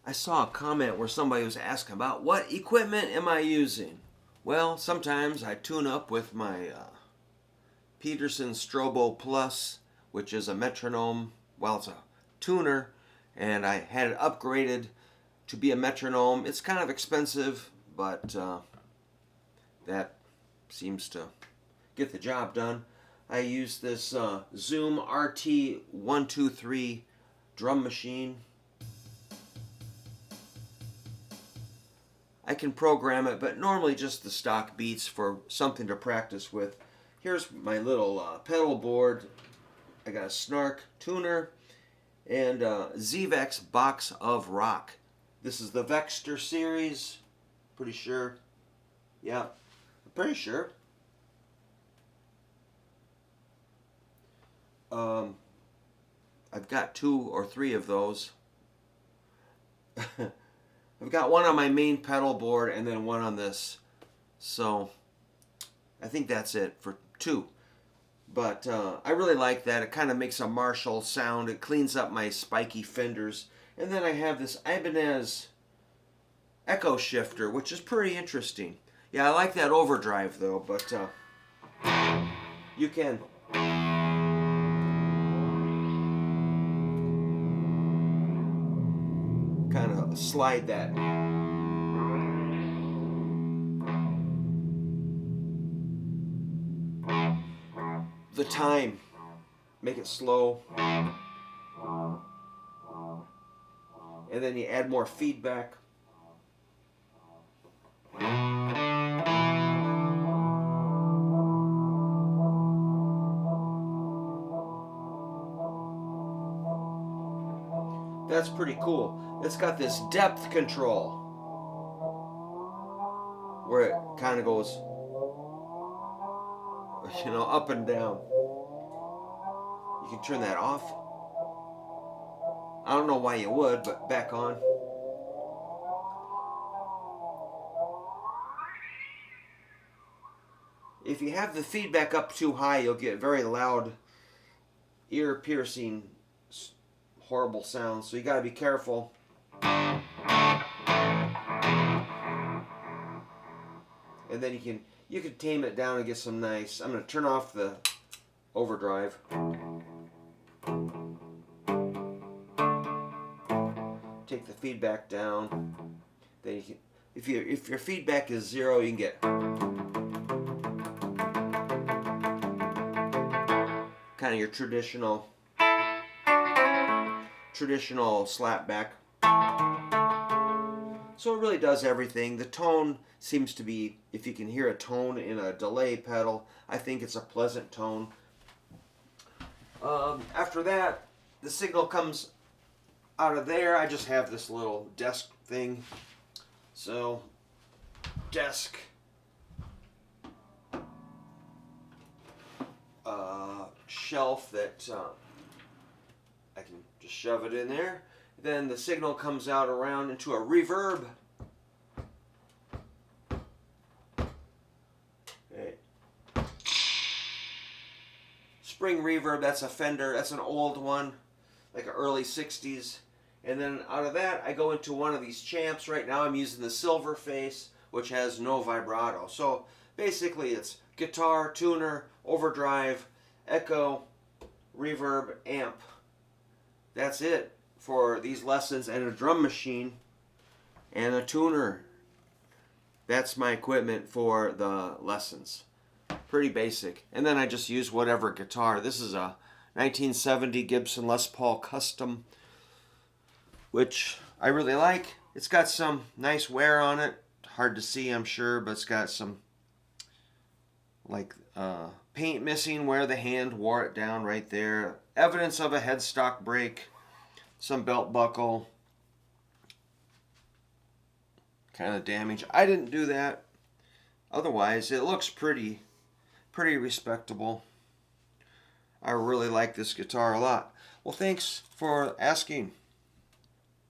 I saw a comment where somebody was asking about what equipment am I using? Well, sometimes I tune up with my Peterson Strobo Plus, which is a metronome. Well, it's a tuner, and I had it upgraded to be a metronome. It's kind of expensive, but that seems to get the job done. I use this Zoom RT123 drum machine. I can program it, but normally just the stock beats for something to practice with. Here's my little pedal board. I got a Snark tuner and a ZVEX box of rock. This is the Vexter series. Pretty sure. Yeah, I'm pretty sure. I've got 2 or 3 of those. I've got one on my main pedal board and then one on this. So I think that's it for 2. But I really like that. It kind of makes a Marshall sound. It cleans up my spiky fenders. And then I have this Ibanez echo shifter, which is pretty interesting. Yeah, I like that overdrive though, but you can kind of slide that. The time, make it slow, and then you add more feedback. That's pretty cool. It's got this depth control where it kind of goes, up and down. You can turn that off. I don't know why you would, but back on. If you have the feedback up too high, you'll get very loud, ear-piercing, horrible sounds. So you got to be careful. And then you can tame it down and get some nice. I'm going to turn off the overdrive. Take the feedback down. Then you can, if your feedback is 0, you can get kind of your traditional slapback. So it really does everything. The tone seems to be, if you can hear a tone in a delay pedal, I think it's a pleasant tone. After that, the signal comes out of there. I just have this little desk thing. So, desk. Shelf that I can just shove it in there. Then the signal comes out around into a reverb. Okay. Spring reverb, that's a Fender, that's an old one, like an early 60s. And then out of that, I go into one of these champs. Right now I'm using the Silver Face, which has no vibrato. So basically it's guitar, tuner, overdrive, echo, reverb, amp. That's it for these lessons, and a drum machine and a tuner. That's my equipment for the lessons. Pretty basic. And then I just use whatever guitar. This is a 1970 Gibson Les Paul Custom, which I really like. It's got some nice wear on it. Hard to see, I'm sure, but it's got some paint missing where the hand wore it down right there. Evidence of a headstock break. Some belt buckle. Kind of damage. I didn't do that. Otherwise, it looks pretty respectable. I really like this guitar a lot. Well, thanks for asking.